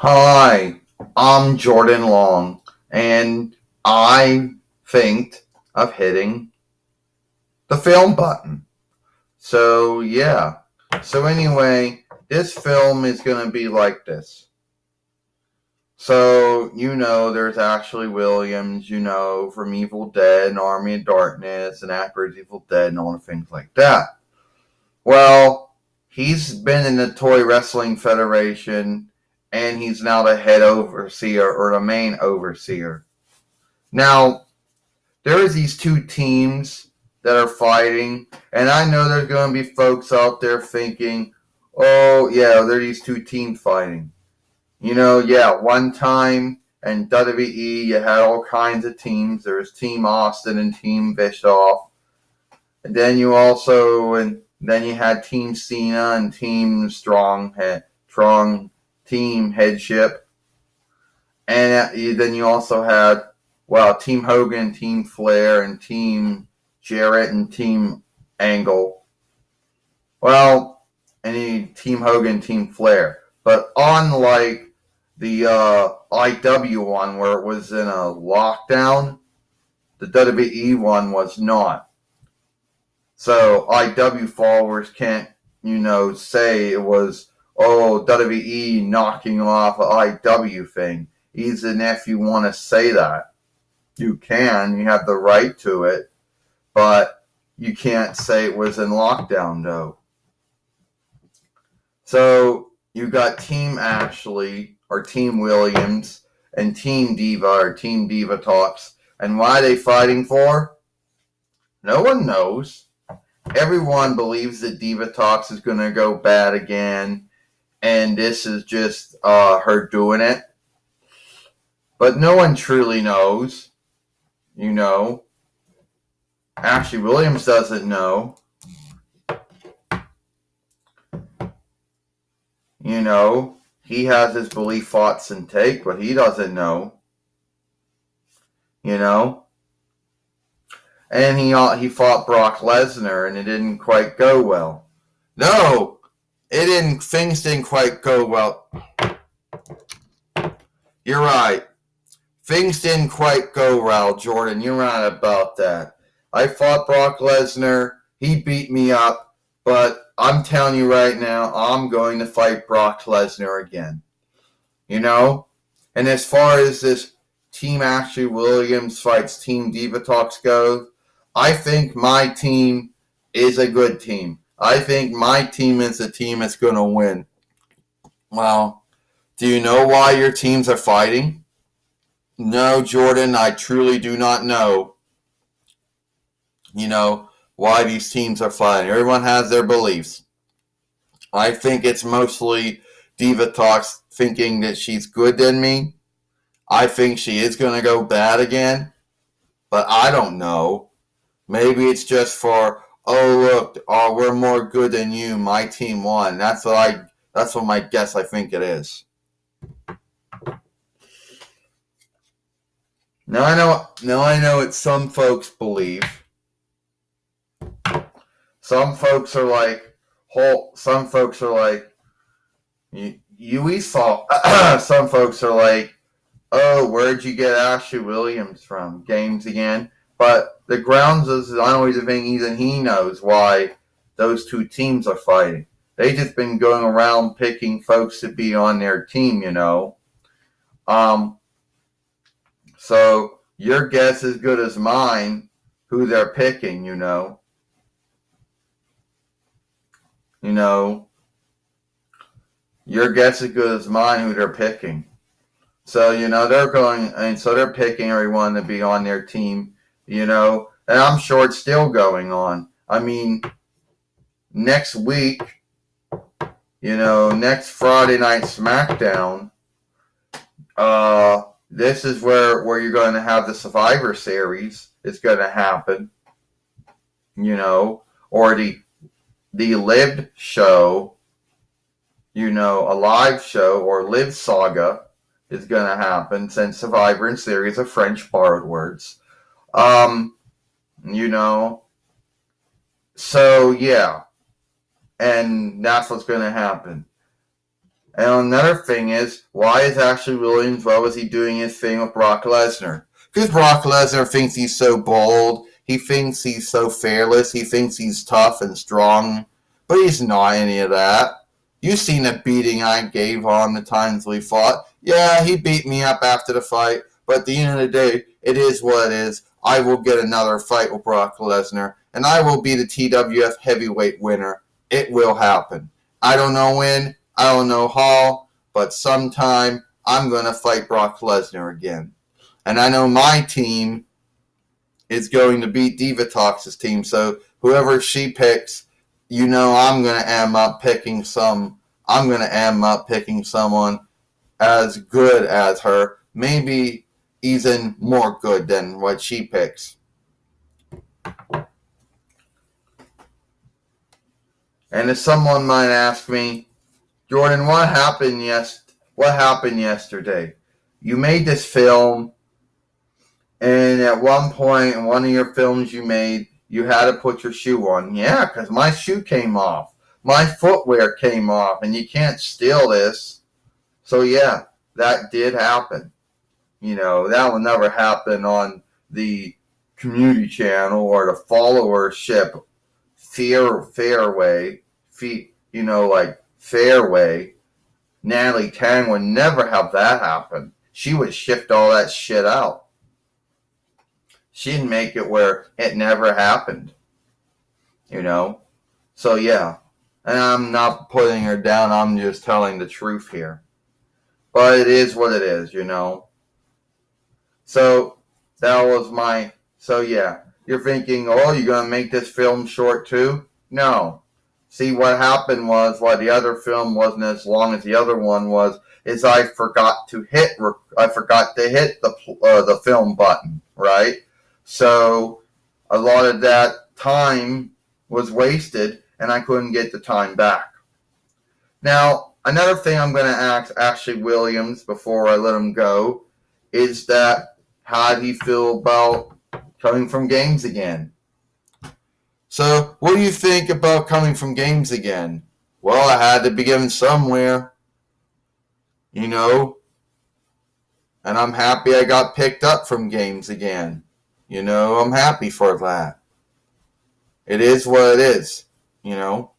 Hi, I'm Jordan Long, and I think of hitting the film button. So, yeah. So, anyway, this film is going to be like this. So, there's Ashley Williams, from Evil Dead and Army of Darkness and After Evil Dead and all the things like that. Well, he's been in the Toy Wrestling Federation and he's now the head overseer or the main overseer. Now, there's these two teams that are fighting, and I know there's going to be folks out there thinking, oh, yeah, there are these two teams fighting. One time in WWE, you had all kinds of teams. There was Team Austin and Team Bischoff. And then you had Team Cena and Team Strong Team Headship. And then you also had, Team Hogan, Team Flair, and Team Jarrett, and Team Angle. Well, Team Hogan, Team Flair. But unlike the IW one where it was in a lockdown, the WWE one was not. So IW followers can't, say it was, WWE knocking off an IW thing. Even if you want to say that, you can. You have the right to it. But you can't say it was in lockdown, though. So you got Team Ashley, or Team Williams, and Team Diva, or Team Diva Talks. And why are they fighting for? No one knows. Everyone believes that Diva Talks is going to go bad again, and this is just her doing it. But no one truly knows. Ashley Williams doesn't know. He has his belief, thoughts, and take, but he doesn't know. And he fought Brock Lesnar, and it didn't quite go well. No, it didn't. Things didn't quite go well. You're right. Things didn't quite go well, Jordan. You're right about that. I fought Brock Lesnar. He beat me up, but I'm telling you right now, I'm going to fight Brock Lesnar again. And as far as this Team Ashley Williams fights Team Diva Talks goes, I think my team is a good team. I think my team is the team that's going to win. Well, do you know why your teams are fighting? No, Jordan, I truly do not know. Why these teams are fighting. Everyone has their beliefs. I think it's mostly Diva Talks thinking that she's good than me. I think she is going to go bad again, but I don't know. Maybe it's just for, we're more good than you. My team won. That's what my guess. I think it is. Now I know what some folks believe. Some folks are like, we saw. Some folks are like, oh, where'd you get Ashley Williams from? Games again. But the grounds is I don't even think even he knows why those two teams are fighting. They just been going around picking folks to be on their team, So your guess is good as mine who they're picking, Your guess is good as mine who they're picking. So, they're picking everyone to be on their team, and I'm sure it's still going on. I mean, next week, next Friday night SmackDown, this is where you're going to have the Survivor Series. It's going to happen, or the Live show, a live show or Live Saga is going to happen since Survivor and Series are French borrowed words. So yeah, and that's what's going to happen. And another thing is, why is Ashley Williams, what was he doing his thing with Brock Lesnar? Because Brock Lesnar thinks he's so bold, he thinks he's so fearless, he thinks he's tough and strong, but he's not any of that. You've seen the beating I gave on the times we fought. Yeah, he beat me up after the fight, but at the end of the day, it is what it is. I will get another fight with Brock Lesnar, and I will be the TWF heavyweight winner. It will happen. I don't know when, I don't know how, but sometime I'm going to fight Brock Lesnar again. And I know my team is going to beat Divatox's team, so whoever she picks, you know I'm going to am up picking someone as good as her, maybe even more good than what she picks. And if someone might ask me, Jordan, what happened yesterday? You made this film, and at one point in one of your films you made, you had to put your shoe on. Yeah, because my shoe came off. My footwear came off, and you can't steal this. So yeah, that did happen. You know, that will never happen on the community channel or the followership fairway. Fairway. Natalie Tang would never have that happen. She would shift all that shit out. She'd make it where it never happened. You know? So yeah. And I'm not putting her down, I'm just telling the truth here. But it is what it is, you know? So that was so yeah. You're thinking, oh, you're going to make this film short too? No. See, what happened was, why the other film wasn't as long as the other one was, is I forgot to hit the film button, right? So a lot of that time was wasted, and I couldn't get the time back. Now, another thing I'm going to ask Ashley Williams before I let him go is that, how do you feel about coming from games again? So, what do you think about coming from games again? Well, I had to begin somewhere, you know, and I'm happy I got picked up from games again. You know, I'm happy for that. It is what it is, you know.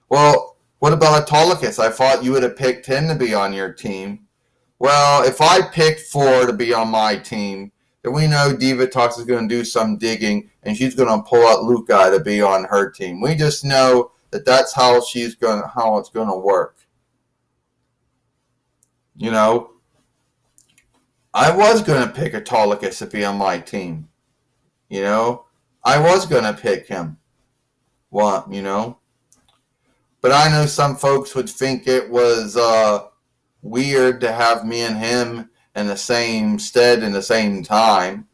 Well, what about Autolycus? I thought you would have picked him to be on your team. Well, if I picked 4 to be on my team, then we know Divatox is going to do some digging, and she's going to pull out Luca to be on her team. We just know that that's how it's going to work. You know, I was going to pick Autolycus to be on my team. You know, I was going to pick him. What, you know? But I know some folks would think it was weird to have me and him in the same stead in the same time.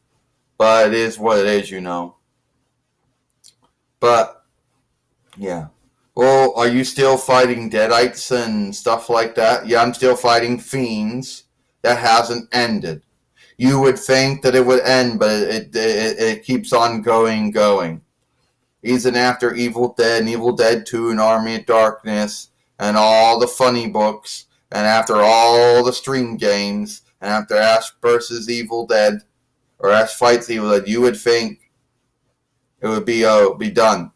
But it is what it is, you know. But, yeah. Well, are you still fighting Deadites and stuff like that? Yeah, I'm still fighting Fiends. That hasn't ended. You would think that it would end, but it keeps on going. Even after Evil Dead and Evil Dead 2 and Army of Darkness and all the funny books, and after all the stream games, and after Ash vs. Evil Dead, or Ash fights Evil Dead, you would think it would be done.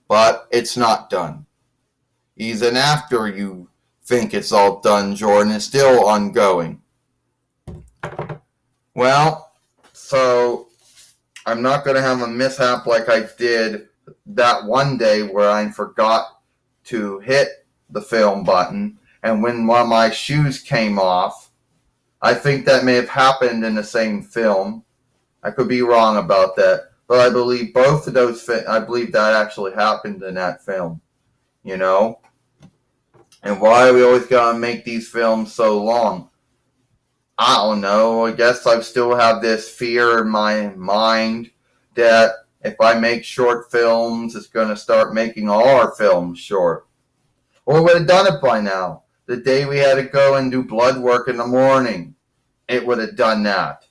But it's not done. Even after you think it's all done, Jordan, it's still ongoing. Well, so I'm not going to have a mishap like I did that one day where I forgot to hit the film button, and when one of my shoes came off. I think that may have happened in the same film. I could be wrong about that, but I believe both of those. I believe that actually happened in that film. You know, and why we always gotta make these films so long? I don't know. I guess I still have this fear in my mind that if I make short films, it's going to start making all our films short. Or we would have done it by now. The day we had to go and do blood work in the morning, it would have done that.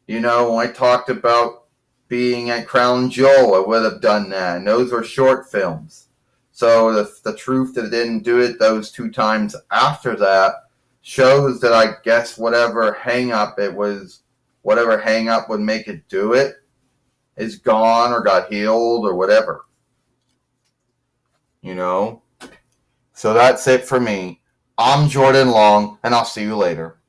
You know, when I talked about being at Crown Jewel, I would have done that. And those were short films. So the truth that it didn't do it those 2 times after that shows that I guess whatever hang up would make it do it is gone or got healed or whatever. You know? So that's it for me. I'm Jordan Long, and I'll see you later.